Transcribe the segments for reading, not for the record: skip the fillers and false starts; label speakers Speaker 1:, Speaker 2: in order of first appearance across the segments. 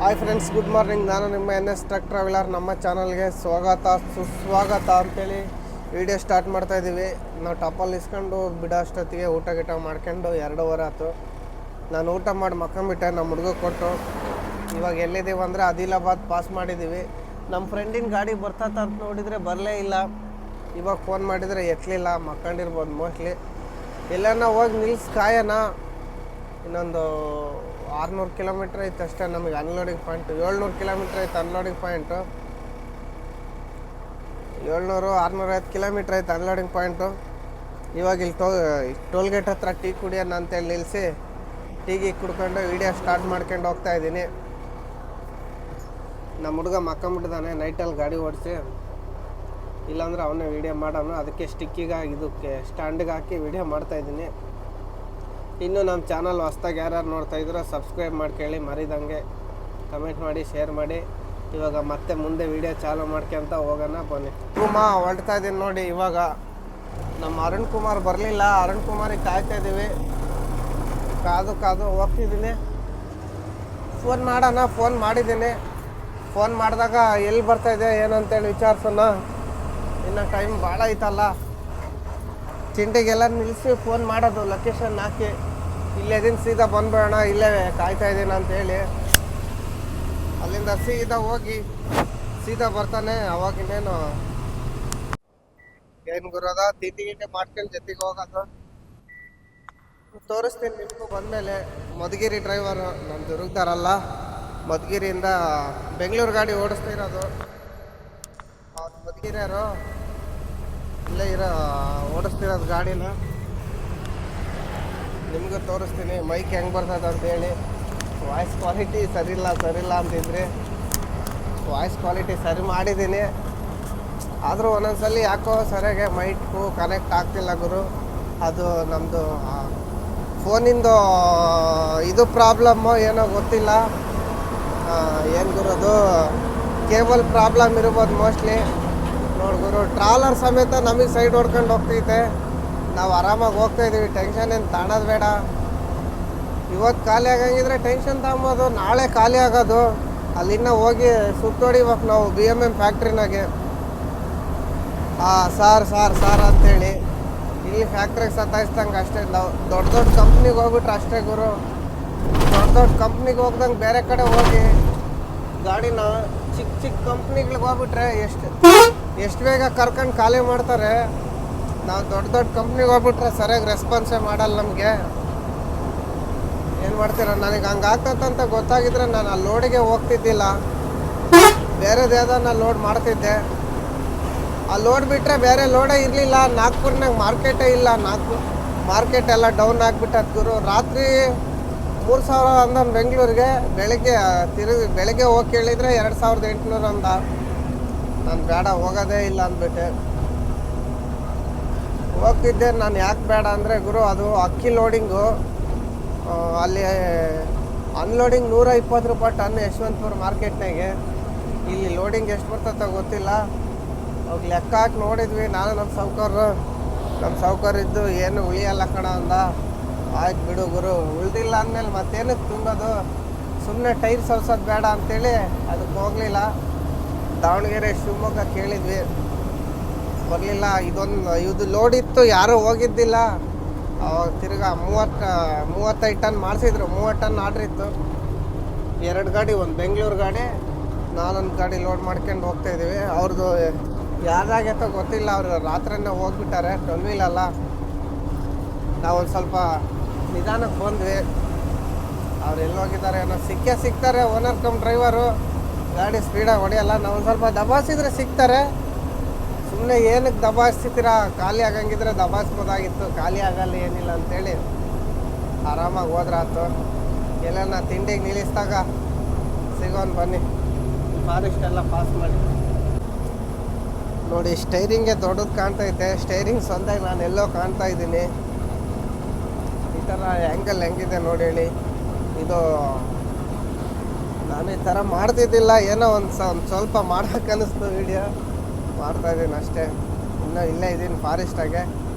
Speaker 1: Hi friends, good morning. ನಾನು ನಿಮ್ಮ NS truck traveller. ನಮ್ಮ ಚಾನಲ್ಗೆ ಸ್ವಾಗತ ಸುಸ್ವಾಗತ ಅಂತೇಳಿ ವಿಡಿಯೋ ಸ್ಟಾರ್ಟ್ ಮಾಡ್ತಾಯಿದ್ದೀವಿ. ನಾವು ಟಪ್ಪಲ್ಲಿ ಇಸ್ಕೊಂಡು ಬಿಡೋ ಅಷ್ಟೊತ್ತಿಗೆ ಊಟ ಮಾಡ್ಕೊಂಡು 2:15 ಆಯ್ತು. ನಾನು ಊಟ ಮಾಡಿ ಮಕ್ಕೊಂಬಿಟ್ಟೆ. ನಮ್ಮ ಹುಡುಗ ಕೊಟ್ಟು ಇವಾಗ ಎಲ್ಲಿದ್ದೀವಿ ಅಂದರೆ ಆದಿಲಾಬಾದ್ ಪಾಸ್ ಮಾಡಿದ್ದೀವಿ. ನಮ್ಮ ಫ್ರೆಂಡಿನ ಗಾಡಿ ಬರ್ತಂತ ಅಂತ ನೋಡಿದರೆ ಬರಲೇ ಇಲ್ಲ. ಇವಾಗ ಫೋನ್ ಮಾಡಿದರೆ ಎತ್ತಲಿಲ್ಲ, ಮಕ್ಕೊಂಡಿರ್ಬೋದು ಮೋಸ್ಟ್ಲಿ. ಎಲ್ಲನ ಹೋಗಿ ನಿಲ್ಸಿ ಕಾಯೋಣ. ಇನ್ನೊಂದು 600 ಕಿಲೋಮೀಟ್ರ್ ಐತೆ ಅಷ್ಟೇ ನಮಗೆ ಅನ್ಲೋಡಿಂಗ್ ಪಾಯಿಂಟು. 700 ಕಿಲೋಮೀಟ್ರ್ ಐತೆ ಅನ್ಲೋಡಿಂಗ್ ಪಾಯಿಂಟು. 700-650 ಕಿಲೋಮೀಟ್ರ್ ಐತೆ ಅನ್ಲೋಡಿಂಗ್ ಪಾಯಿಂಟು. ಇವಾಗ ಇಲ್ಲಿ ಟೋಲ್ ಗೇಟ್ ಹತ್ರ ಟೀ ಕುಡಿಯೋಣ ಅಂತೇಳಿ ನಿಲ್ಲಿಸಿ ಟೀಗೆ ಕುಡ್ಕೊಂಡು ವಿಡಿಯೋ ಸ್ಟಾರ್ಟ್ ಮಾಡ್ಕೊಂಡು ಹೋಗ್ತಾಯಿದ್ದೀನಿ. ನಮ್ಮ ಹುಡುಗ ಮಕ್ಕೊಂಬಿಟ್ಟಿದ್ದಾನೆ ನೈಟಲ್ಲಿ ಗಾಡಿ ಓಡಿಸಿ. ಇಲ್ಲಾಂದ್ರೆ ಅವನೇ ವೀಡಿಯೋ ಮಾಡೋನು. ಅದಕ್ಕೆ ಸ್ಟಿಕ್ಕಿಗೆ ಇದಕ್ಕೆ ಸ್ಟ್ಯಾಂಡಿಗೆ ಹಾಕಿ ವೀಡಿಯೋ ಮಾಡ್ತಾಯಿದ್ದೀನಿ. ಇನ್ನು ನಮ್ಮ ಚಾನಲ್ ಹೊಸ್ದಾಗಿ ಯಾರ್ಯಾರು ನೋಡ್ತಾಯಿದ್ರು ಸಬ್ಸ್ಕ್ರೈಬ್ ಮಾಡ್ಕೊಳ್ಳಿ, ಮರಿದಂಗೆ ಕಮೆಂಟ್ ಮಾಡಿ, ಶೇರ್ ಮಾಡಿ. ಇವಾಗ ಮತ್ತೆ ಮುಂದೆ ವೀಡಿಯೋ ಚಾಲು ಮಾಡ್ಕೊಂತ ಹೋಗೋಣ ಬನ್ನಿ. ಹೊರಡ್ತಾ ಇದ್ದೀನಿ ನೋಡಿ. ಇವಾಗ ನಮ್ಮ ಅರುಣ್ ಕುಮಾರ್ ಬರಲಿಲ್ಲ. ಅರುಣ್ ಕುಮಾರಿಗೆ ಕಾಯ್ತಾಯಿದ್ದೀವಿ. ಕಾದು ಹೋಗ್ತಿದ್ದೀನಿ. ಫೋನ್ ಮಾಡೋಣ, ಫೋನ್ ಮಾಡಿದ್ದೀನಿ. ಫೋನ್ ಮಾಡಿದಾಗ ಎಲ್ಲಿ ಬರ್ತಾಯಿದೆ ಏನಂತೇಳಿ ವಿಚಾರಿಸೋಣ. ಇನ್ನು ಟೈಮ್ ಭಾಳ ಐತಲ್ಲ. ಚಿಂಟಿಗೆಲ್ಲ ನಿಲ್ಲಿಸಿ ಫೋನ್ ಮಾಡೋದು, ಲೊಕೇಶನ್ ಹಾಕಿ ಇಲ್ಲೇದೀನಿ ಸೀದಾ ಬಂದ್ಬೇಡ, ಇಲ್ಲೇ ಕಾಯ್ತಾಯಿದ್ದೀನಿ ಅಂತೇಳಿ. ಅಲ್ಲಿಂದ ಸೀದಾ ಹೋಗಿ ಸೀದಾ ಬರ್ತಾನೆ. ಅವಾಗಿನ್ನೇನು ಏನು ಗುರೋದ ತಿಂಡಿ ಮಾಡ್ಕೊಂಡು ಜೊತೆಗೆ ಹೋಗೋದು. ತೋರಿಸ್ತೀನಿ ನಿಮಗೂ ಬಂದಮೇಲೆ. ಮಧುಗಿರಿ ಡ್ರೈವರು, ನಮ್ಮ ದುರ್ಗದಾರಲ್ಲ, ಮಧುಗಿರಿಯಿಂದ ಬೆಂಗಳೂರು ಗಾಡಿ ಓಡಿಸ್ತಾ ಇರೋದು ಅವ್ರು ಮಧುಗಿರಿಯವರು. ಇಲ್ಲೇ ಓಡಿಸ್ತಿರೋದು ಗಾಡಿನ ನಿಮಗೂ ತೋರಿಸ್ತೀನಿ. ಮೈಕ್ ಹೆಂಗೆ ಬರ್ತದೆ ಅಂತೇಳಿ. ವಾಯ್ಸ್ ಕ್ವಾಲಿಟಿ ಸರಿಯಿಲ್ಲ ಅಂತಿದ್ರಿ. ವಾಯ್ಸ್ ಕ್ವಾಲಿಟಿ ಸರಿ ಮಾಡಿದ್ದೀನಿ. ಆದರೂ ಒಂದೊಂದ್ಸಲಿ ಯಾಕೋ ಸರಿಯಾಗಿ ಮೈಕು ಕನೆಕ್ಟ್ ಆಗ್ತಿಲ್ಲ ಗುರು. ಅದು ನಮ್ಮದು ಫೋನಿಂದು ಇದು ಪ್ರಾಬ್ಲಮ್ಮು ಏನೋ ಗೊತ್ತಿಲ್ಲ. ಏನು ಗುರೋದು ಕೇಬಲ್ ಪ್ರಾಬ್ಲಮ್ ಇರ್ಬೋದು ಮೋಸ್ಟ್ಲಿ. ನೋಡಿ ಗುರು, ಟ್ರಾಲರ್ ಸಮೇತ ನಮಗೆ ಸೈಡ್ ಹೊಡ್ಕೊಂಡು ಹೋಗ್ತೈತೆ. ನಾವು ಆರಾಮಾಗಿ ಹೋಗ್ತಾಯಿದ್ದೀವಿ, ಟೆನ್ಷನ್ ಏನು ತಾಣೋದು ಬೇಡ. ಇವತ್ತು ಖಾಲಿ ಆಗಂಗಿದ್ರೆ ಟೆನ್ಷನ್ ತಗೊಂಬೋದು, ನಾಳೆ ಖಾಲಿ ಆಗೋದು. ಅಲ್ಲಿನ್ನ ಹೋಗಿ ಸುತ್ತೋಡಿಬೇಕು ನಾವು BMM ಫ್ಯಾಕ್ಟ್ರಿನಾಗೆ. ಸಾರ್ ಅಂತೇಳಿ ಇಲ್ಲಿ ಫ್ಯಾಕ್ಟ್ರಿಗೆ ಸತಾಯಿಸ್ದಂಗೆ ಅಷ್ಟೇ. ನಾವು ದೊಡ್ಡ ಕಂಪ್ನಿಗೆ ಹೋಗ್ಬಿಟ್ರೆ ಅಷ್ಟೇ ಗುರು. ದೊಡ್ಡ ಕಂಪ್ನಿಗೆ ಹೋಗ್ದಂಗೆ ಬೇರೆ ಕಡೆ ಹೋಗಿ ಗಾಡಿನ ಚಿಕ್ಕ ಕಂಪ್ನಿಗಳಿಗೆ ಹೋಗ್ಬಿಟ್ರೆ ಎಷ್ಟು ಬೇಗ ಕರ್ಕೊಂಡು ಖಾಲಿ ಮಾಡ್ತಾರೆ. ನಾವು ದೊಡ್ಡ ಕಂಪ್ನಿಗೆ ಹೋಗ್ಬಿಟ್ರೆ ಸರಿಯಾಗಿ ರೆಸ್ಪಾನ್ಸೇ ಮಾಡಲ್ಲ ನಮಗೆ. ಏನು ಮಾಡ್ತೀರ, ನನಗೆ ಹಂಗೆ ಆಗ್ತದಂತ ಗೊತ್ತಾಗಿದ್ರೆ ನಾನು ಆ ಲೋಡಿಗೆ ಹೋಗ್ತಿದ್ದಿಲ್ಲ, ಬೇರೆದು ಯಾವ್ದಾನ ಲೋಡ್ ಮಾಡ್ತಿದ್ದೆ. ಆ ಲೋಡ್ ಬಿಟ್ಟರೆ ಬೇರೆ ಲೋಡೇ ಇರಲಿಲ್ಲ. ನಾಗ್ಪುರ್ನಾಗ ಮಾರ್ಕೆಟೇ ಇಲ್ಲ. ಮಾರ್ಕೆಟ್ ಎಲ್ಲ ಡೌನ್ ಆಗಿಬಿಟ್ಟದ್ದು ಗುರು. ರಾತ್ರಿ 3,000 ಅಂದ ಬೆಂಗಳೂರಿಗೆ. ಬೆಳಗ್ಗೆ ಹೋಗಿ ಕೇಳಿದರೆ 2,800 ಅಂದ. ನಾನು ಬೇಡ, ಹೋಗೋದೇ ಇಲ್ಲ ಅಂದ್ಬಿಟ್ಟೆ. ಹೋಗ್ತಿದ್ದೆ ನಾನು. ಯಾಕೆ ಬೇಡ ಅಂದರೆ ಗುರು, ಅದು ಅಕ್ಕಿ ಲೋಡಿಂಗು. ಅಲ್ಲಿ ಅನ್ಲೋಡಿಂಗ್ 120 ರೂಪಾಯಿ ಟನ್ ಯಶವಂತಪುರ ಮಾರ್ಕೆಟ್ನಾಗೆ. ಇಲ್ಲಿ ಲೋಡಿಂಗ್ ಎಷ್ಟು ಬರ್ತದೆ ಗೊತ್ತಿಲ್ಲ. ಅವಾಗ ಲೆಕ್ಕ ಹಾಕಿ ನೋಡಿದ್ವಿ ನಾನು ನಮ್ಮ ಸಾವ್ಕಾರಿದ್ದು. ಏನು ಉಳಿಯಲ್ಲ ಕಣ ಅಂದ. ಆಯ್ತು ಬಿಡು ಗುರು, ಉಳ್ದಿಲ್ಲ ಅಂದಮೇಲೆ ಮತ್ತೇನಕ್ಕೆ ತುಂಬೋದು, ಸುಮ್ಮನೆ ಟೈರ್ ಸವ್ಸೋದು ಬೇಡ ಅಂತೇಳಿ ಅದಕ್ಕೆ ಹೋಗಲಿಲ್ಲ. ದಾವಣಗೆರೆ ಶಿವಮೊಗ್ಗ ಕೇಳಿದ್ವಿ, ಬರಲಿಲ್ಲ. ಇದು ಲೋಡ್ ಇತ್ತು, ಯಾರೂ ಹೋಗಿದ್ದಿಲ್ಲ. ಅವಾಗ ತಿರ್ಗಾ 35 ಟನ್ ಮಾಡಿಸಿದ್ರು. 30 ಟನ್ ಆರ್ಡ್ರ್ ಇತ್ತು. 2 ಗಾಡಿ, ಒಂದು ಬೆಂಗಳೂರು ಗಾಡಿ, ನಾನೊಂದು ಗಾಡಿ ಲೋಡ್ ಮಾಡ್ಕೊಂಡು ಹೋಗ್ತಾಯಿದ್ದೀವಿ. ಅವ್ರದ್ದು ಯಾರಾಗೈತೋ ಗೊತ್ತಿಲ್ಲ. ಅವರು ರಾತ್ರಿನೇ ಹೋಗ್ಬಿಟ್ಟಾರೆ. 12 ವೀಲಲ್ಲ. ನಾವೊಂದು ಸ್ವಲ್ಪ ನಿಧಾನಕ್ಕೆ ಬಂದ್ವಿ. ಅವ್ರು ಎಲ್ಲಿ ಹೋಗಿದ್ದಾರೆ ಏನೋ. ಸಿಗ್ತಾರೆ ಓನರ್ ಕಮ್ ಡ್ರೈವರು. ಗಾಡಿ ಸ್ಪೀಡಾಗಿ ಹೊಡೆಯಲ್ಲ. ನಾವು ಸ್ವಲ್ಪ ದಬಾಯಿಸಿದ್ರೆ ಸಿಗ್ತಾರೆ. ಸುಮ್ಮನೆ ಏನಕ್ಕೆ ದಬಾಯಿಸ್ತೀರಾ, ಖಾಲಿ ಆಗಂಗಿದ್ರೆ ದಬಾಯಿಸ್ಬೋದಾಗಿತ್ತು. ಖಾಲಿ ಆಗಲ್ಲ ಏನಿಲ್ಲ ಅಂತೇಳಿ ಆರಾಮಾಗಿ ಹೋದ್ರಾತು. ಎಲ್ಲನ ತಿಂಡಿಗೆ ನಿಲ್ಲಿಸಿದಾಗ ಸಿಗೋನ್ ಬನ್ನಿ. ಫಾರೆಸ್ಟ್ ಎಲ್ಲ ಪಾಸ್ ಮಾಡಿ ನೋಡಿ. ಸ್ಟೈರಿಂಗೇ ದೊಡ್ಡದು ಕಾಣ್ತೈತೆ. ಸ್ಟೈರಿಂಗ್ ಸ್ವಂತಾಗಿ ನಾನು ಎಲ್ಲೋ ಕಾಣ್ತಾ ಇದ್ದೀನಿ. ಈ ಥರ ಆ್ಯಂಗಲ್ ಹೆಂಗಿದೆ ನೋಡಿ ಹೇಳಿ. ಇದು ನಾನು ಈ ಥರ ಮಾಡ್ತಿದ್ದಿಲ್ಲ. ಏನೋ ಒಂದು ಸ್ವಲ್ಪ ಮಾಡೋಕೆ ಅನ್ನಿಸ್ತು. ವೀಡಿಯೋ ಮಾಡ್ತಾಯಿದ್ದೀನಿ ಅಷ್ಟೇ. ಇನ್ನೂ ಇಲ್ಲೇ ಇದ್ದೀನಿ ಫಾರೆಸ್ಟಾಗೆ.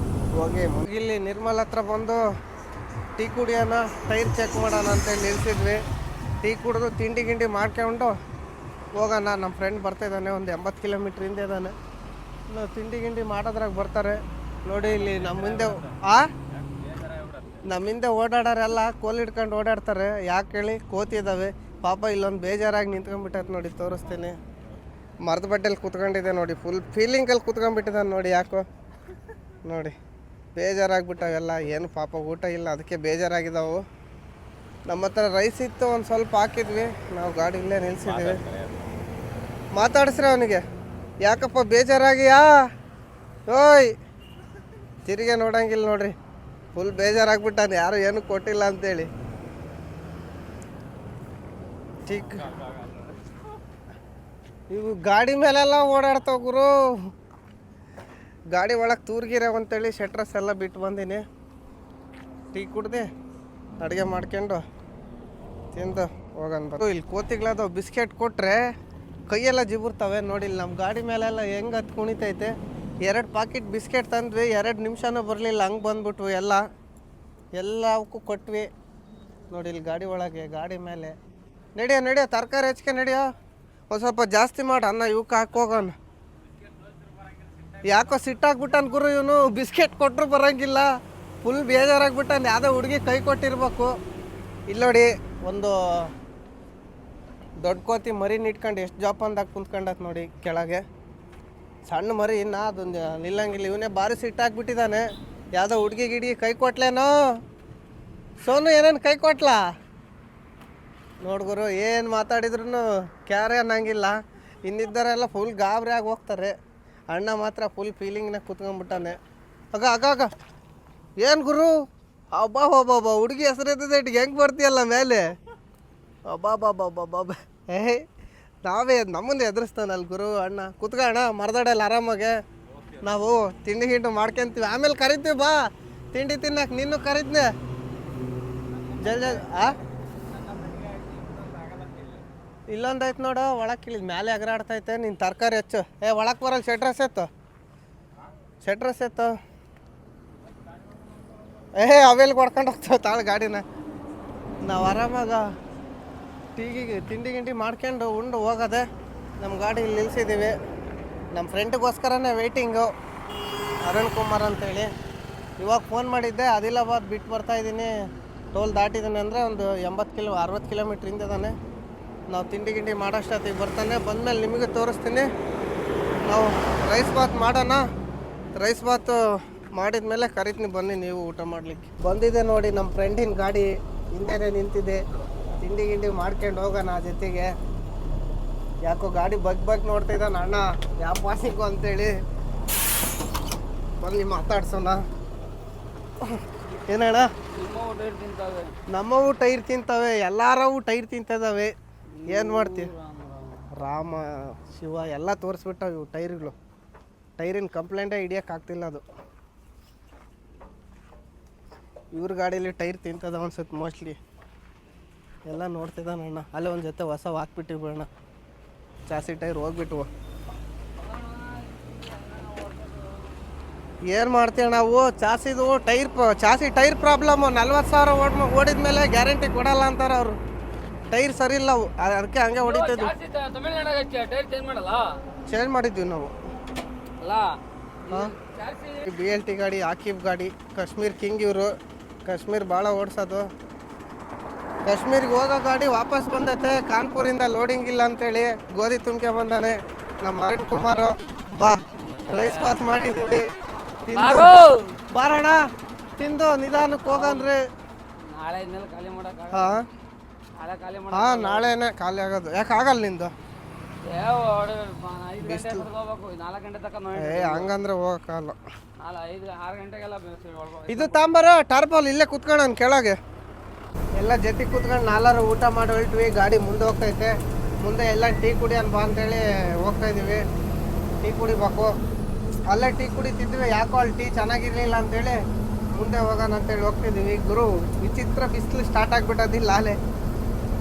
Speaker 1: ಹೋಗಿ ಇಲ್ಲಿ ನಿರ್ಮಲ್ ಹತ್ರ ಬಂದು ಟೀ ಕುಡಿಯೋಣ, ಟೈರ್ ಚೆಕ್ ಮಾಡೋಣ ಅಂತೇಳಿ ನಿಲ್ಸಿದ್ವಿ. ಟೀ ಕುಡಿದು ತಿಂಡಿ ಗಿಂಡಿ ಮಾಡ್ಕೊಂಡು ಹೋಗೋಣ. ನಮ್ಮ ಫ್ರೆಂಡ್ ಬರ್ತಾಯಿದ್ದಾನೆ, ಒಂದು 80 ಕಿಲೋಮೀಟ್ರ್ ಹಿಂದೆ ಇದ್ದಾನೆ. ನಾವು ತಿಂಡಿ ಗಿಂಡಿ ಮಾಡೋದ್ರಾಗ ಬರ್ತಾರೆ ನೋಡಿ. ಇಲ್ಲಿ ನಮ್ಮ ಹಿಂದೆ ಓಡಾಡೋರೆಲ್ಲ ಕೋಲ್ ಹಿಡ್ಕೊಂಡು ಓಡಾಡ್ತಾರೆ. ಯಾಕೆ ಹೇಳಿ, ಕೋತಿದ್ದಾವೆ ಪಾಪ. ಇಲ್ಲೊಂದು ಬೇಜಾರಾಗಿ ನಿಂತ್ಕೊಂಡ್ಬಿಟ್ಟೈತೆ ನೋಡಿ, ತೋರಿಸ್ತೀನಿ. ಮರದ ಬಡ್ಡೆಯಲ್ಲಿ ಕೂತ್ಕೊಂಡಿದೆ ನೋಡಿ, ಫುಲ್ ಫೀಲಿಂಗಲ್ಲಿ ಕೂತ್ಕೊಂಡ್ಬಿಟ್ಟಿದ್ದಾನೆ ನೋಡಿ. ಯಾಕೋ ನೋಡಿ ಬೇಜಾರಾಗ್ಬಿಟ್ಟವೆಲ್ಲ. ಏನು ಪಾಪ ಊಟ ಇಲ್ಲ, ಅದಕ್ಕೆ ಬೇಜಾರಾಗಿದ್ದಾವೆ. ನಮ್ಮ ಹತ್ರ ರೈಸ್ ಇತ್ತು, ಒಂದು ಸ್ವಲ್ಪ ಹಾಕಿದ್ವಿ. ನಾವು ಗಾಡಿ ಇಲ್ಲೇ ನಿಲ್ಸಿದ್ದೀವಿ. ಮಾತಾಡಿಸ್ರಿ ಅವನಿಗೆ, ಯಾಕಪ್ಪ ಬೇಜಾರಾಗಿಯಾ? ಓಯ್ ತಿರುಗಿ ನೋಡಂಗಿಲ್ಲ ನೋಡ್ರಿ, ಫುಲ್ ಬೇಜಾರಾಗ್ಬಿಟ್ಟಾನೆ, ಯಾರು ಏನು ಕೊಟ್ಟಿಲ್ಲ ಅಂತೇಳಿ. ಚಿಕ್ಕ ಇವು ಗಾಡಿ ಮೇಲೆಲ್ಲ ಓಡಾಡ್ತಾವ ಗುರು. ಗಾಡಿ ಒಳಗೆ ತೂರ್ಗಿರವ ಅಂತೇಳಿ ಶೆಟ್ರಸ್ ಎಲ್ಲ ಬಿಟ್ಟು ಬಂದೀನಿ. ಟೀ ಕುಡ್ದೆ ಅಡುಗೆ ಮಾಡ್ಕೊಂಡು ತಿಂದು ಹೋಗೋಣ. ಇಲ್ಲಿ ಕೋತಿಗಳದು ಬಿಸ್ಕೆಟ್ ಕೊಟ್ಟರೆ ಕೈಯೆಲ್ಲ ಜಿಬುರ್ತವೆ ನೋಡಿ. ಇಲ್ಲಿ ನಮ್ಮ ಗಾಡಿ ಮೇಲೆಲ್ಲ ಹೆಂಗೆ ಹತ್ತು ಕುಣಿತೈತೆ. 2 ಪಾಕೆಟ್ ಬಿಸ್ಕೆಟ್ ತಂದ್ವಿ, 2 ನಿಮಿಷನೂ ಬರಲಿಲ್ಲ, ಹಂಗೆ ಬಂದ್ಬಿಟ್ವು. ಎಲ್ಲವಕ್ಕೂ ಕೊಟ್ವಿ ನೋಡಿ. ಇಲ್ಲಿ ಗಾಡಿ ಒಳಗೆ, ಗಾಡಿ ಮೇಲೆ. ನಡಿಯೋ ತರಕಾರಿ ಹೆಚ್ಚಿಗೆ ನಡಿಯೋ, ಒಂದು ಸ್ವಲ್ಪ ಜಾಸ್ತಿ ಮಾಡು ಅನ್ನ. ಇವಕ್ಕೆ ಹಾಕೋಗೋಣ. ಯಾಕೋ ಸಿಟ್ಟಾಗ್ಬಿಟ್ಟಾನ ಗುರು ಇವನು. ಬಿಸ್ಕೆಟ್ ಕೊಟ್ಟರು ಬರೋಂಗಿಲ್ಲ, ಫುಲ್ ಬೇಜಾರಾಗ್ಬಿಟ್ಟಾನ. ಯಾವುದೋ ಹುಡುಗಿ ಕೈ ಕೊಟ್ಟಿರ್ಬೇಕು. ಇಲ್ಲಿ ನೋಡಿ, ಒಂದು ದೊಡ್ಡ ಕೋತಿ ಮರಿನ ಇಟ್ಕೊಂಡು ಎಷ್ಟು ಜೋಪಾನ್ದಾಗ ಕುಂತ್ಕೊಂಡತ್ ನೋಡಿ ಕೆಳಗೆ. ಸಣ್ಣ ಮರಿ ಇನ್ನು ಅದೊಂದು ನಿಲ್ಲಂಗಿಲ್ಲ. ಇವನೇ ಭಾರಿ ಸಿಟ್ಟಾಗ್ಬಿಟ್ಟಿದ್ದಾನೆ. ಯಾವುದೋ ಹುಡುಗಿ ಗಿಡ್ಗಿ ಕೈ ಕೊಟ್ಲೇನೋ. ಸೋನು ಏನೇನು ಕೈ ಕೊಟ್ಲಾ ನೋಡ್ಗುರು. ಏನು ಮಾತಾಡಿದ್ರು ಕ್ಯಾರೆ ಅನ್ನಂಗಿಲ್ಲ. ಇನ್ನಿದ್ದರೆಲ್ಲ ಫುಲ್ ಗಾಬರಿ ಆಗಿ ಹೋಗ್ತಾರೆ. ಅಣ್ಣ ಮಾತ್ರ ಫುಲ್ ಫೀಲಿಂಗ್ನಾಗ ಕೂತ್ಕೊಂಡ್ಬಿಟ್ಟಾನೆ. ಆಗ ಏನು ಗುರು, ಅಬ್ಬಾ ಹುಡುಗಿ ಹೆಸರು ಎತ್ತಿದೆ ಇಟ್ಟಿಗೆ ಹೆಂಗೆ ಬರ್ತೀಯಲ್ಲ ಮೇಲೆ. ಅಬ್ಬಾ ನಾವೇ ನಮ್ಮನ್ನೇ ಎದುರಿಸ್ತಾನಲ್ಲ ಗುರು ಅಣ್ಣ. ಕುತ್ಕೋಣ ಮರದಡೆಯಲ್ಲಿ ಆರಾಮಾಗೆ. ನಾವು ತಿಂಡಿ ಗಿಂಡು ಮಾಡ್ಕೊಂತೀವಿ, ಆಮೇಲೆ ಕರಿತೀವಿ. ಬಾ ತಿಂಡಿ ತಿನ್ನಕ್ಕೆ, ನಿನ್ನೂ ಕರಿದ್ನೆ. ಜಲ್ ಇಲ್ಲೊಂದೈತೆ ನೋಡು, ಒಳಗೆ ಇಳಿದ ಮೇಲೆ ಎಗರಾಡ್ತೈತೆ. ನೀನು ತರಕಾರಿ ಹೆಚ್ಚು. ಒಳಗೆ ಬರಲ್ಲ, ಶೆಟ್ರಸ್ ಎತ್ತು. ಅವೆಲ್ಲಿ ಕೊಡ್ಕೊಂಡು ಹೋಗ್ತಾವೆ ತಾಳು ಗಾಡಿನ. ನಾವು ಆರಾಮಾಗ ತಿಂಡಿ ಗಿಂಡಿ ಮಾಡ್ಕೊಂಡು ಉಂಡು ಹೋಗೋದೆ. ನಮ್ಮ ಗಾಡಿ ಇಲ್ಲಿ ನಿಲ್ಸಿದ್ದೀವಿ. ನಮ್ಮ ಫ್ರೆಂಡ್ಗೋಸ್ಕರನೇ ವೆಯ್ಟಿಂಗು, ಅರುಣ್ ಕುಮಾರ್ ಅಂತೇಳಿ. ಇವಾಗ ಫೋನ್ ಮಾಡಿದ್ದೆ, ಆದಿಲಾಬಾದ್ ಬಿಟ್ಟು ಬರ್ತಾಯಿದ್ದೀನಿ, ಟೋಲ್ ದಾಟಿದ್ದಾನೆ ಅಂದರೆ ಒಂದು 60 ಕಿಲೋಮೀಟ್ರ್ ಹಿಂದಿದ್ದಾನೆ. ನಾವು ತಿಂಡಿ ಗಿಂಡಿ ಮಾಡೋಷ್ಟೊತ್ತಿಗೆ ಬರ್ತಾನೆ. ಬಂದಮೇಲೆ ನಿಮಗೆ ತೋರಿಸ್ತೀನಿ. ನಾವು ರೈಸ್ ಬಾತ್ ಮಾಡೋಣ. ರೈಸ್ ಬಾತು ಮಾಡಿದ ಮೇಲೆ ಕರಿತೀನಿ, ಬನ್ನಿ ನೀವು ಊಟ ಮಾಡಲಿಕ್ಕೆ. ಬಂದಿದೆ ನೋಡಿ ನಮ್ಮ ಫ್ರೆಂಡಿನ ಗಾಡಿ, ಹಿಂದೆನೇ ನಿಂತಿದೆ. ತಿಂಡಿ ಗಿಂಡಿ ಮಾಡ್ಕೊಂಡು ಹೋಗೋಣ ಜೊತೆಗೆ. ಯಾಕೋ ಗಾಡಿ ಬಗ್ ನೋಡ್ತಾ ಇದ್ದಾನೆ ಅಣ್ಣ, ಯಾವ ಪಾಸಿಂಗು ಅಂತೇಳಿ. ಬನ್ನಿ ಮಾತಾಡ್ಸೋಣ. ಏನಣ್ಣ, ನಮ್ಮವು ಟೈರ್ ತಿಂತವೆ, ಎಲ್ಲಾರವು ಟೈರ್ ತಿಂತಿದ್ದಾವೆ. ಏನು ಮಾಡ್ತೀವಿ, ರಾಮ ಶಿವ ಎಲ್ಲ ತೋರಿಸ್ಬಿಟ್ಟವು ಇವು ಟೈರ್ಗಳು. ಟೈರಿನ ಕಂಪ್ಲೇಂಟೇ ಹಿಡಿಯೋಕ್ಕಾಗ್ತಿಲ್ಲ ಅದು. ಇವ್ರ ಗಾಡೀಲಿ ಟೈರ್ ತಿಂತದ ಅನ್ಸುತ್ತೆ ಮೋಸ್ಟ್ಲಿ. ಎಲ್ಲ ನೋಡ್ತಿದ್ದಾನೆ ಅಣ್ಣ. ಅಲ್ಲೇ ಒಂದು ಜೊತೆ ಹೊಸ ಹಾಕ್ಬಿಟ್ಟಿವಿ ಬಿಡೋಣ. ಚಾಸಿ ಟೈರ್ ಹೋಗ್ಬಿಟ್ವು. ಏನು ಮಾಡ್ತೀವಿ ನಾವು, ಚಾಸಿ ಟೈರ್ ಪ್ರಾಬ್ಲಮ್ಮು. 40,000 ಓಡಿದ್ಮೇಲೆ ಗ್ಯಾರಂಟಿ ಕೊಡಲ್ಲ ಅಂತಾರೆ ಅವರು. ಟೈರ್ ಸರಿ ಇಲ್ಲ ಅವು, ಅದಕ್ಕೆ ಹಂಗೆ ಹೊಡಿತಿದ್ವಿ. ಚೇಂಜ್ ಮಾಡಿದ್ವಿ ನಾವು. BLT ಗಾಡಿ, ಆಕಿಬ್ ಗಾಡಿ, ಕಾಶ್ಮೀರ್ ಕಿಂಗ್. ಇವರು ಕಾಶ್ಮೀರ್ ಭಾಳ ಓಡಿಸೋದು. ಕಾಶ್ಮೀರಿಗೆ ಹೋಗೋ ಗಾಡಿ ವಾಪಸ್ ಬಂದೈತೆ. ಕಾನ್ಪುರಿಂದ ಲೋಡಿಂಗ್ ಇಲ್ಲ ಅಂತೇಳಿ ಗೋಧಿ ತುಂಬ್ಕೆ ಬಂದಾನೆ ನಮ್ಮ ಅರುಣ್ ಕುಮಾರ್. ಬಾ ರೈಸ್ ಪಾಸ್ ಮಾಡಿದ್ವಿ, ಬಾರಣ ತಿಂದು ನಿಧಾನಕ್ಕೆ ಹೋಗನ್ರಿ. ಹಾಂ ನಾಳೆನೇ ಖಾಲಿ ಆಗೋದು. ಯಾಕೆ ಆಗಲ್ಲ ನಿಂದು? ಹಂಗಂದ್ರೆ ಹೋಗಕ್ಕಾಗಲ್ಲ. ಇದು ತಾಂಬಾರ ಟಾರ್ಪಲ್ ಇಲ್ಲೇ ಕುತ್ಕೊಳ್ಳೋಣ ಕೆಳಗೆ. ಎಲ್ಲ ಜೊತೆ ಕುತ್ಕೊಂಡು 4 ಊಟ ಮಾಡಿ ಹೊರಟ್ವಿ. ಗಾಡಿ ಮುಂದೆ ಹೋಗ್ತೈತೆ. ಮುಂದೆ ಎಲ್ಲ ಟೀ ಕುಡಿಯೋಣ ಬಾ ಅಂತೇಳಿ ಹೋಗ್ತಾಯಿದ್ದೀವಿ. ಟೀ ಕುಡಿಬೇಕು. ಅಲ್ಲೇ ಟೀ ಕುಡಿತಿದ್ವಿ, ಯಾಕೋ ಅಲ್ಲಿ ಟೀ ಚೆನ್ನಾಗಿರ್ಲಿಲ್ಲ ಅಂತೇಳಿ ಮುಂದೆ ಹೋಗೋಣ ಅಂತೇಳಿ ಹೋಗ್ತಿದ್ದೀವಿ. ಗುರು ವಿಚಿತ್ರ ಬಿಸಿಲು ಸ್ಟಾರ್ಟ್ ಆಗಿಬಿಟ್ಟದಿಲ್ಲ ಅಲ್ಲೇ.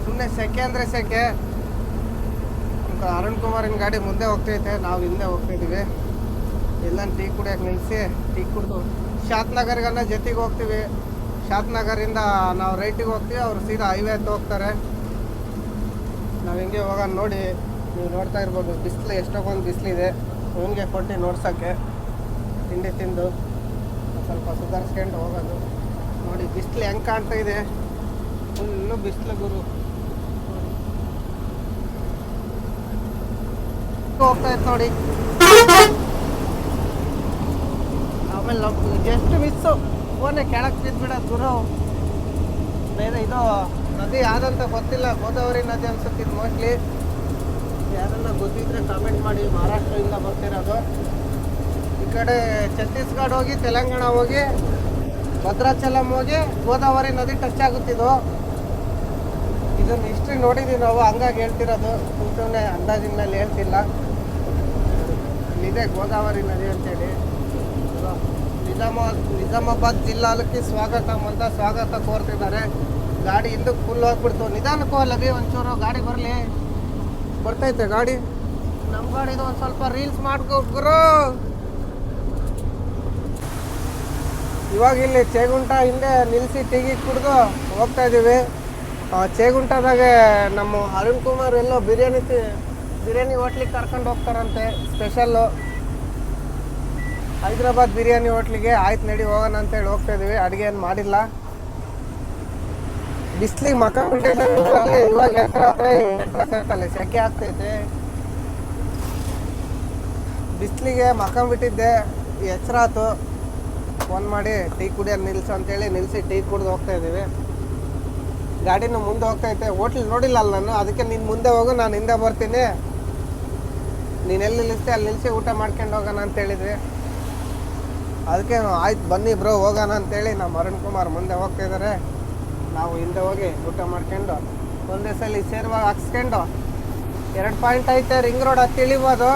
Speaker 1: ಸುಮ್ಮನೆ ಸೆಕೆ ಅಂದರೆ ಸೆಕೆ. ಅರುಣ್ ಕುಮಾರಿನ ಗಾಡಿ ಮುಂದೆ ಹೋಗ್ತೈತೆ, ನಾವು ಹಿಂದೆ ಹೋಗ್ತಾಯಿದ್ದೀವಿ. ಎಲ್ಲ ಟೀ ಕುಡಿಯೋಕೆ ನಿಲ್ಲಿಸಿ ಟೀ ಕುಡಿದು ಶಾತ್ನಗರ್ಗನ್ನ ಜೊತೆಗೆ ಹೋಗ್ತೀವಿ. ಶಾತ್ನಗರಿಂದ ನಾವು ರೈಟಿಗೆ ಹೋಗ್ತೀವಿ, ಅವ್ರು ಸೀದಾ ಹೈವೇ ಹತ್ತು ಹೋಗ್ತಾರೆ. ನಾವು ಹಿಂಗೆ ಹೋಗೋಣ ನೋಡಿ. ನೀವು ನೋಡ್ತಾ ಇರ್ಬೋದು ಬಿಸಿಲು ಎಷ್ಟೊಂದು ಬಿಸಿಲಿದೆ. ಇವನಿಗೆ ಕೊಟ್ಟು ನೋಡ್ಸೋಕ್ಕೆ ತಿಂಡಿ ತಿಂದು ಸ್ವಲ್ಪ ಸುಧಾರಿಸ್ಕೊಂಡು ಹೋಗೋದು. ನೋಡಿ ಬಿಸಿಲು ಹೆಂಗೆ ಕಾಣ್ತಾ ಇದೆ, ಫುಲ್ಲು ಬಿಸಿಲು ಗುರು. ಹೋಗ್ತಾ ಇತ್ತು ನೋಡಿ. ಆಮೇಲೆ ನಾವು ಜಸ್ಟ್ ಮಿಸ್ಸು ಫೋನೇ ಕೆಳಕ್ಕೆ ಬಿದ್ದುಬಿಡೋದು ಗುರು. ಬೇರೆ ಇದು ನದಿ ಯಾವ್ದಂತ ಗೊತ್ತಿಲ್ಲ, ಗೋದಾವರಿ ನದಿ ಅನ್ಸುತ್ತೆ ಇದು ಮೋಸ್ಟ್ಲಿ. ಯಾರನ್ನ ಗೊತ್ತಿದ್ರೆ ಕಾಮೆಂಟ್ ಮಾಡಿ. ಮಹಾರಾಷ್ಟ್ರದಿಂದ ಬರ್ತಿರೋದು. ಈ ಕಡೆ ಛತ್ತೀಸ್ಗಢ ಹೋಗಿ ತೆಲಂಗಾಣ ಹೋಗಿ ಭದ್ರಾಚಲಂ ಹೋಗಿ ಗೋದಾವರಿ ನದಿ ಟಚ್ ಆಗುತ್ತಿದ್ದು. ಇದನ್ನು ಹಿಸ್ಟ್ರಿ ನೋಡಿದ್ದೀವಿ ನಾವು, ಹಂಗಾಗಿ ಹೇಳ್ತಿರೋದು. ಸುಮ್ಮನೆ ಅಂದಾಜಿನ ಮೇಲೆ ಹೇಳ್ತಿಲ್ಲ. ಇಲ್ಲಿದೆ ಗೋದಾವರಿ ನದಿ ಅಂತೇಳಿ. ನಿಜಾಮಾಬಾದ್ ಜಿಲ್ಲಾಲಕ್ಕೆ ಸ್ವಾಗತಂ ಅಂತ ಸ್ವಾಗತ ಕೋರ್ತಿದ್ದಾರೆ. ಗಾಡಿ ಹಿಂದಕ್ಕೆ ಫುಲ್ ಹೋಗ್ಬಿಡ್ತು. ನಿಧಾನಕ್ಕೂ ಅಲ್ಲದೆ ಒಂಚೂರು ಗಾಡಿ ಬರಲಿ. ಬರ್ತೈತೆ ಗಾಡಿ. ನಮ್ಮ ಗಾಡಿದು ಒಂದು ಸ್ವಲ್ಪ ರೀಲ್ಸ್ ಮಾಡ್ಕೊಟ್ರು. ಇವಾಗ ಇಲ್ಲಿ ಚೇಗುಂಟ ಹಿಂದೆ ನಿಲ್ಲಿಸಿ ಟೀಗಿ ಕುಡಿದು ಹೋಗ್ತಾ ಇದ್ದೀವಿ. ಚೇಗುಂಟದಾಗೆ ನಮ್ಮ ಅರುಣ್ ಕುಮಾರ್ ಎಲ್ಲೋ ಬಿರಿಯಾನಿ ಹೋಟ್ಲಿಗೆ ಕರ್ಕೊಂಡು ಹೋಗ್ತಾರಂತೆ. ಸ್ಪೆಷಲ್ಲು ಹೈದ್ರಾಬಾದ್ ಬಿರಿಯಾನಿ ಹೋಟ್ಲಿಗೆ. ಆಯ್ತು ನಡಿ ಹೋಗೋಣ ಅಂತೇಳಿ ಹೋಗ್ತಾ ಇದ್ದೀವಿ. ಅಡುಗೆ ಏನು ಮಾಡಿಲ್ಲ. ಬಿಸಿಲಿಗೆ ಮಕ್ಕ ಇವಾಗ ಎತ್ತಲೆ ಸೆಕೆ ಆಗ್ತೈತೆ. ಬಿಸಿಲಿಗೆ ಮಕ್ಕಂಬಿಟ್ಟಿದ್ದೆ, ಎಚ್ಚರ ಆಯ್ತು. ಫೋನ್ ಮಾಡಿ ಟೀ ಕುಡಿಯೋದು ನಿಲ್ಸು ಅಂತೇಳಿ ನಿಲ್ಲಿಸಿ ಟೀ ಕುಡ್ದು ಹೋಗ್ತಾ ಇದ್ದೀವಿ. ಗಾಡಿನೂ ಮುಂದೆ ಹೋಗ್ತೈತೆ. ಹೋಟ್ಲ್ ನೋಡಿಲ್ಲ ಅಲ್ಲ ನಾನು, ಅದಕ್ಕೆ ನೀನು ಮುಂದೆ ಹೋಗು, ನಾನು ಹಿಂದೆ ಬರ್ತೀನಿ. ನೀನು ಎಲ್ಲಿ ನಿಲ್ಲಿಸ್ತೆ ಅಲ್ಲಿ ನಿಲ್ಲಿಸಿ ಊಟ ಮಾಡ್ಕೊಂಡು ಹೋಗೋಣ ಅಂತೇಳಿದ್ವಿ. ಅದಕ್ಕೆ ಆಯ್ತು ಬನ್ನಿ ಬ್ರೋ ಹೋಗೋಣ ಅಂತೇಳಿ ನಮ್ಮ ಅರುಣ್ ಕುಮಾರ್ ಮುಂದೆ ಹೋಗ್ತಾ ಇದ್ದಾರೆ. ನಾವು ಹಿಂದೆ ಹೋಗಿ ಊಟ ಮಾಡ್ಕೊಂಡು ಒಂದೇ ಸಲ ಸೇರುವಾಗ ಹಾಕ್ಸ್ಕೊಂಡು 2 ಪಾಯಿಂಟ್ ಐತೆ. ರಿಂಗ್ ರೋಡ್ ಹತ್ತಿ ಇಳಿಬೋದು.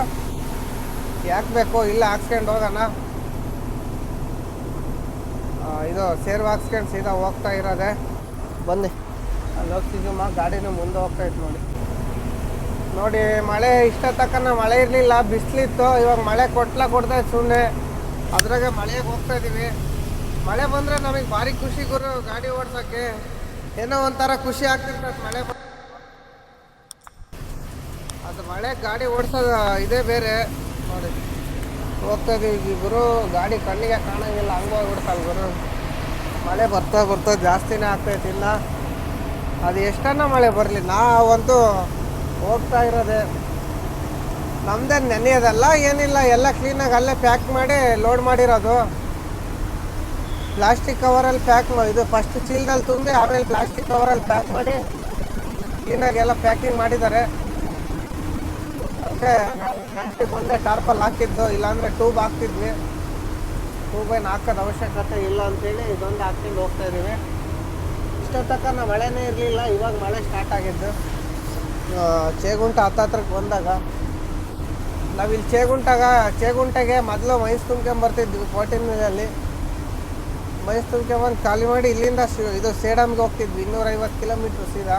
Speaker 1: ಯಾಕೆ ಬೇಕು ಇಲ್ಲ ಹಾಕ್ಸ್ಕೊಂಡು ಹೋಗೋಣ. ಇದು ಸೇರು ಹಾಕ್ಸ್ಕೊಂಡು ಸೀದಾ ಹೋಗ್ತಾ ಇರೋದೆ. ಬನ್ನಿ ಅಲ್ಲಿ ಹೋಗ್ತಿದ್ದೀವಿ. ಗಾಡಿನೂ ಮುಂದೆ ಹೋಗ್ತಾಯಿತ್ತು ನೋಡಿ. ಮಳೆ ಇಷ್ಟ ತಕ್ಕನ ಮಳೆ ಇರಲಿಲ್ಲ, ಬಿಸಿಲಿತ್ತು. ಇವಾಗ ಮಳೆ ಕೊಡ್ತಾಯಿತ್ತು ಸುಮ್ಮನೆ. ಅದ್ರಾಗೆ ಮಳೆಗೆ ಹೋಗ್ತಾ ಇದ್ದೀವಿ. ಮಳೆ ಬಂದರೆ ನಮಗೆ ಭಾರಿ ಖುಷಿ ಗುರು. ಗಾಡಿ ಓಡ್ಸೋಕ್ಕೆ ಏನೋ ಒಂಥರ ಖುಷಿ ಆಗ್ತಿರ್ತದೆ ಮಳೆ ಅದು ಮಳೆ ಗಾಡಿ ಓಡಿಸೋದು ಇದೇ ಬೇರೆ ನೋಡಿ. ಹೋಗ್ತಾ ಇದ್ದೀವಿ ಗುರು. ಗಾಡಿ ಕಣ್ಣಿಗೆ ಕಾಣಂಗಿಲ್ಲ, ಹಂಗೋಗ್ಬಿಡ್ತಲ್ಲ ಗುರು. ಮಳೆ ಬರ್ತಾ ಜಾಸ್ತಿನೇ ಆಗ್ತೈತಿ. ಇಲ್ಲ ಅದು ಎಷ್ಟನ್ನ ಮಳೆ ಬರಲಿ, ನಾವಂತೂ ಹೋಗ್ತಾ ಇರೋದೆ. ನಮ್ದೇನು ನೆನೆಯೋದಲ್ಲ ಏನಿಲ್ಲ, ಎಲ್ಲ ಕ್ಲೀನಾಗಿ ಅಲ್ಲೇ ಪ್ಯಾಕ್ ಮಾಡಿ ಲೋಡ್ ಮಾಡಿರೋದು. ಪ್ಲಾಸ್ಟಿಕ್ ಕವರಲ್ಲಿ ಪ್ಯಾಕ್ ಇದು ಫಸ್ಟ್ ಚೀಲದಲ್ಲಿ ತುಂಬಿ ಆಮೇಲೆ ಪ್ಲಾಸ್ಟಿಕ್ ಕವರಲ್ಲಿ ಪ್ಯಾಕ್ ಮಾಡಿ ಕ್ಲೀನಾಗಿ ಎಲ್ಲ ಪ್ಯಾಕಿಂಗ್ ಮಾಡಿದ್ದಾರೆ. ಅದಕ್ಕೆ ಪ್ಲಾಸ್ಟಿಕ್ ಒಂದೇ ಟಾರ್ಪಲ್ ಹಾಕಿದ್ದು, ಇಲ್ಲಾಂದರೆ ಟ್ಯೂಬ್ ಹಾಕ್ತಿದ್ವಿ. ಟ್ಯೂಬ್ ಏನು ಹಾಕೋದು ಅವಶ್ಯಕತೆ ಇಲ್ಲ ಅಂತೇಳಿ ಇದೊಂದು ಹಾಕ್ಕೊಂಡು ಹೋಗ್ತಾ ಇದ್ದೀವಿ. ಇಷ್ಟೊತ್ತಕ್ಕ ಮಳೆನೇ ಇರಲಿಲ್ಲ, ಇವಾಗ ಮಳೆ ಸ್ಟಾರ್ಟ್ ಆಗಿದ್ದು. ಚೇಗುಂಟ ಹತ್ತತ್ರಕ್ಕೆ ಬಂದಾಗ ನಾವಿಲ್ಲಿ ಚೇಗುಂಟೆಗೆ ಮೊದಲು ಮೈಸ್ ತುಂಬ್ಕೊಂಬರ್ತಿದ್ವಿ. 14 ಮೈಲಲ್ಲಿ ಮೈಸ್ ತುಂಬ್ಕೊಂಬಂದು ಖಾಲಿ ಮಾಡಿ ಇಲ್ಲಿಂದ ಇದು ಸೇಡಮ್ಗೆ ಹೋಗ್ತಿದ್ವಿ. 250 ಕಿಲೋಮೀಟ್ರ್ ಸೀದಾ.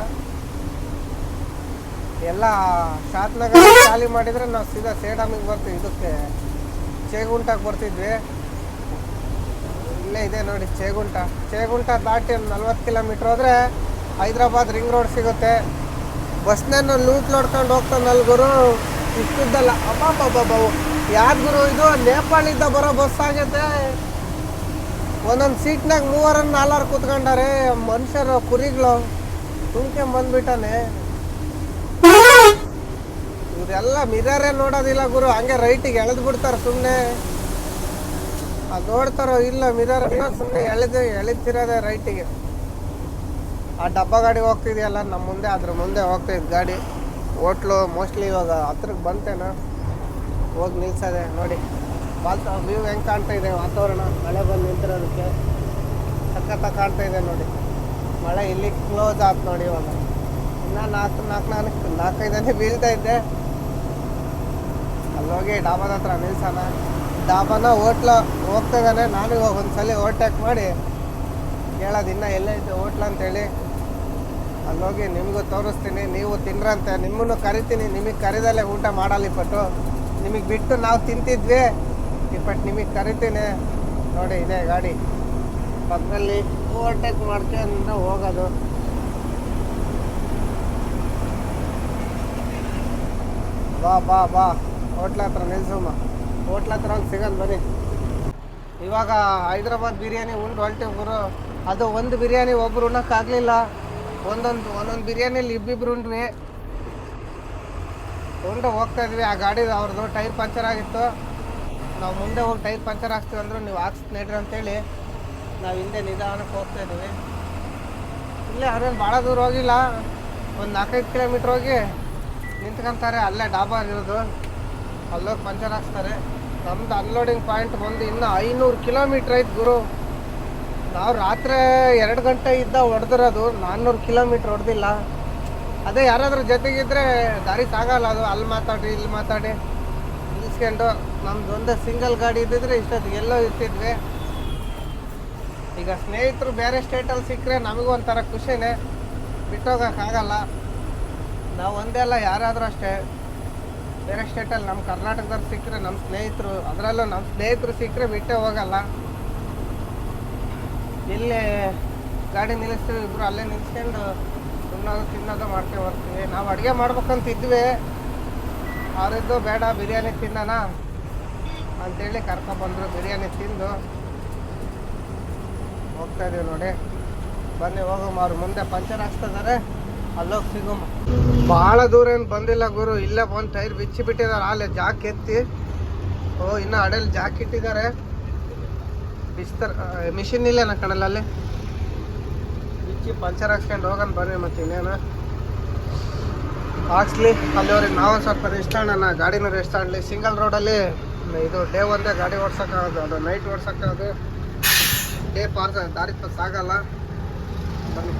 Speaker 1: ಎಲ್ಲ ಶಾತ್ನಗರ ಖಾಲಿ ಮಾಡಿದರೆ ನಾವು ಸೀದಾ ಸೇಡಮಿಗೆ ಬರ್ತೀವಿ. ಇದಕ್ಕೆ ಚೇಗುಂಟಕ್ಕೆ ಬರ್ತಿದ್ವಿ. ಇಲ್ಲೇ ಇದೆ ನೋಡಿ ಚೇಗುಂಟ ದಾಟಿ ಒಂದು 40 ಕಿಲೋಮೀಟ್ರ್ ಹೋದರೆ ಹೈದ್ರಾಬಾದ್ ರಿಂಗ್ ರೋಡ್ ಸಿಗುತ್ತೆ. ಬಸ್ನೇನು ಲೂಟ್ ನೋಡ್ಕೊಂಡು ಹೋಗ್ತಾನಲ್ಲ ಗುರು. ಇಷ್ಟಿದ್ದಲ್ಲ ಅಬ್ಬಾಬಾಬಾಬು. ಯಾವ್ದು ಗುರು ಇದು ನೇಪಾಳಿಂದ ಬರೋ ಬಸ್ ಆಗೈತೆ. ಒಂದೊಂದು ಸೀಟ್ನಾಗ 3-4 ಕೂತ್ಕೊಂಡಾರೆ ಮನುಷ್ಯರು, ಕುರಿಗಳು. ತುಂಬ್ಕೊಂಬಂದ್ಬಿಟ್ಟಾನೆ. ಇವರೆಲ್ಲ ಮಿರರೇ ನೋಡೋದಿಲ್ಲ ಗುರು. ಹಂಗೆ ರೈಟಿಗೆ ಎಳೆದು ಬಿಡ್ತಾರೆ ಸುಮ್ಮನೆ. ಅದು ನೋಡ್ತಾರೋ ಇಲ್ಲ ಮಿರರ್ ಸುಮ್ಮನೆ ಎಳಿತಿರೋದೆ ರೈಟಿಗೆ. ಆ ಡಬ್ಬ ಗಾಡಿ ಹೋಗ್ತಿದೆಯಲ್ಲ ನಮ್ಮ ಮುಂದೆ, ಅದ್ರ ಮುಂದೆ ಹೋಗ್ತಾಯಿದ್ದು ಗಾಡಿ. ಹೋಟ್ಲು ಮೋಸ್ಟ್ಲಿ ಇವಾಗ ಹತ್ರಕ್ಕೆ ಬಂತೇನೋ, ಹೋಗಿ ನಿಲ್ಸದೆ ನೋಡಿ. ವ್ಯೂ ಹೆಂಗೆ ಕಾಣ್ತಾ ಇದೆ, ವಾತಾವರಣ ಮಳೆ ಬಂದು ನಿಂತಿರೋದಕ್ಕೆ ಸಖತ್ತ ಕಾಣ್ತಾ ಇದೆ ನೋಡಿ. ಮಳೆ ಇಲ್ಲಿ ಕ್ಲೋಸ್ ಆಯ್ತು ನೋಡಿ. ಇವಾಗ ಇನ್ನೂ 4-5 ಬೀಳ್ತಾ ಇದ್ದೆ. ಅಲ್ಲೋಗಿ ಡಾಬಾದ ಹತ್ರ ನಿಲ್ಸೋಣ. ಡಾಬಾನ ಹೋಟ್ಲು ಹೋಗ್ತಾ ಇದ್ದಾನೆ. ನಾನು ಇವಾಗ ಒಂದ್ಸಲ ಓವರ್ಟೇಕ್ ಮಾಡಿ ಹೇಳೋದು ಇನ್ನೂ ಎಲ್ಲೈತೆ ಹೋಟ್ಲು ಅಂತೇಳಿ. ಅಲ್ಲೋಗಿ ನಿಮಗೂ ತೋರಿಸ್ತೀನಿ, ನೀವು ತಿನ್ರಂತೆ. ನಿಮ್ಮನ್ನು ಕರಿತೀನಿ. ನಿಮಗೆ ಕರಿದಲ್ಲೇ ಊಟ ಮಾಡಲ್ಲ ಇಪ್ಪಟ್ಟು. ನಿಮಗೆ ಬಿಟ್ಟು ನಾವು ತಿಂತಿದ್ವಿ, ಇಪ್ಪಟ್ಟು ನಿಮಗೆ ಕರಿತೀನಿ ನೋಡಿ. ಇದೆ ಗಾಡಿ ಪಕ್ಕದಲ್ಲಿ ಓವರ್ಟೇಕ್ ಮಾಡ್ಕೊಂಡು ಹೋಗೋದು. ಬಾ ಬಾ ಬಾ ಹೋಟ್ಲ ಹತ್ರ ನಿಲ್ಸಮ್ಮ. ಹೋಟ್ಲ ಹತ್ರ ಒಂದು ಸಿಗೋದು ಬನ್ನಿ. ಇವಾಗ ಹೈದ್ರಾಬಾದ್ ಬಿರಿಯಾನಿ ಉಂಡು ಹೊಲ್ಟೇವು ಗುರು. ಅದು ಒಂದು ಬಿರಿಯಾನಿ ಒಬ್ರು ಉಣ್ಣಕ್ಕಾಗಲಿಲ್ಲ. ಒಂದೊಂದು ಬಿರಿಯಾನಿಲಿ ಇಬ್ಬಿಬ್ರು ಉಂಡ್ವಿ. ಉಂಡು ಹೋಗ್ತಾ ಇದ್ವಿ. ಆ ಗಾಡಿ ಅವ್ರದ್ದು ಟೈರ್ ಪಂಚರ್ ಆಗಿತ್ತು. ನಾವು ಮುಂದೆ ಹೋಗಿ ಟೈರ್ ಪಂಚರ್ ಹಾಕ್ತೀವಿ ಅಂದರು. ನೀವು ಹಾಕ್ಸ್ನೇಡ್ರಿ ಅಂತೇಳಿ ನಾವು ಹಿಂದೆ ನಿಧಾನಕ್ಕೆ ಹೋಗ್ತಾ ಇದ್ವಿ. ಇಲ್ಲೇ ಅವ್ರೇನು ಭಾಳ ದೂರ ಹೋಗಿಲ್ಲ, ಒಂದು 4-5 ಕಿಲೋಮೀಟ್ರ್ ಹೋಗಿ ನಿಂತ್ಕೊಂತಾರೆ. ಅಲ್ಲೇ ಡಾಬಾ ಇರೋದು, ಅಲ್ಲೋಗಿ ಪಂಚರ್ ಹಾಕ್ಸ್ತಾರೆ. ನಮ್ದು ಅನ್ಲೋಡಿಂಗ್ ಪಾಯಿಂಟ್ ಬಂದು ಇನ್ನೂ 500 ಕಿಲೋಮೀಟ್ರ್ ಐತೆ ಗುರು. ನಾವು ರಾತ್ರಿ 2 ಗಂಟೆ ಇದ್ದ ಹೊಡೆದಿರೋದು, 400 ಕಿಲೋಮೀಟ್ರ್ ಹೊಡೆದಿಲ್ಲ. ಅದೇ ಯಾರಾದ್ರೂ ಜೊತೆಗಿದ್ರೆ ದಾರಿ ಸಾಗಲ್ಲ. ಅದು ಅಲ್ಲಿ ಮಾತಾಡಿ ಇಲ್ಲಿ ಮಾತಾಡಿ ನಿಲ್ಸ್ಕೊಂಡು, ನಮ್ದು ಒಂದೇ ಸಿಂಗಲ್ ಗಾಡಿ ಇದ್ದಿದ್ರೆ ಇಷ್ಟೊತ್ತಿಗೆ ಎಲ್ಲೋ ಇರ್ತಿದ್ವಿ. ಈಗ ಸ್ನೇಹಿತರು ಬೇರೆ ಸ್ಟೇಟಲ್ಲಿ ಸಿಕ್ಕರೆ ನಮಗೂ ಒಂಥರ ಖುಷಿನೇ, ಬಿಟ್ಟೋಗೋಕ್ಕಾಗಲ್ಲ. ನಾವು ಒಂದೇ ಅಲ್ಲ, ಯಾರಾದರೂ ಅಷ್ಟೇ. ಬೇರೆ ಸ್ಟೇಟಲ್ಲಿ ನಮ್ಮ ಕರ್ನಾಟಕದವ್ರು ಸಿಕ್ಕರೆ ನಮ್ಮ ಸ್ನೇಹಿತರು, ಅದರಲ್ಲೂ ನಮ್ಮ ಸ್ನೇಹಿತರು ಸಿಕ್ಕರೆ ಬಿಟ್ಟೇ ಹೋಗಲ್ಲ. ಇಲ್ಲೇ ಗಾಡಿ ನಿಲ್ಲಿಸ್ತೀವಿ, ಇಬ್ಬರು ಅಲ್ಲೇ ನಿಲ್ಸ್ಕೊಂಡು ಉಣ್ಣೋದು ತಿನ್ನೋದು ಮಾಡ್ಕೊಂಡು ಬರ್ತೀವಿ. ನಾವು ಅಡುಗೆ ಮಾಡ್ಬೇಕಂತಿದ್ವಿ, ಅವರಿದ್ದು ಬೇಡ ಬಿರಿಯಾನಿ ತಿನ್ನೋಣ ಅಂತೇಳಿ ಕರ್ಕೊಬಂದರು. ಬಿರಿಯಾನಿ ತಿಂದು ಹೋಗ್ತಾಯಿದ್ದೀವಿ ನೋಡಿ. ಬನ್ನಿ ಹೋಗಮ್ಮ. ಅವ್ರು ಮುಂದೆ ಪಂಚರ್ ಹಾಕ್ತಿದ್ದಾರೆ, ಅಲ್ಲೋಗಿ ಸಿಗಮ್ಮ. ಭಾಳ ದೂರ ಏನು ಬಂದಿಲ್ಲ ಗುರು. ಇಲ್ಲೇ ಬಂದು ಟೈರ್ ಬಿಚ್ಚಿ ಬಿಟ್ಟಿದ್ದಾರೆ. ಅಲ್ಲೇ ಜಾಕ್ ಎತ್ತಿ ಇನ್ನೂ ಅಡೇಲಿ ಜಾಕ್ ಇಟ್ಟಿದ್ದಾರೆ. ಮಿಷಿನ್ ಇಲ್ಲೇನ ಕಣಲ್ಲ, ಅಲ್ಲಿ ಬಿಚ್ಚಿ ಪಂಚರ್ ಹಾಕ್ಸ್ಕೊಂಡು ಹೋಗೋಣ ಬನ್ನಿ. ಮತ್ತೆ ಇನ್ನೇನು ಹಾಕ್ಸ್ಲಿ ಅಲ್ಲಿ ಅವ್ರಿಗೆ ನಾವು ಸ್ವಲ್ಪ ರೆಸ್ಟ್ ಆಗೋಣ. ಗಾಡಿನೂ ರೆಸ್ಟ್ ಆಗಲಿ. ಸಿಂಗಲ್ ರೋಡಲ್ಲಿ ಇದು ಡೇ ಒಂದೇ ಗಾಡಿ ಓಡ್ಸೋಕ್ಕಾಗೋದು, ಅದು ನೈಟ್ ಓಡ್ಸೋಕ್ಕಾಗೋದು. ಡೇ ದಾರಿ ಸಾಗಲ್ಲ. ಬನ್ನಿ.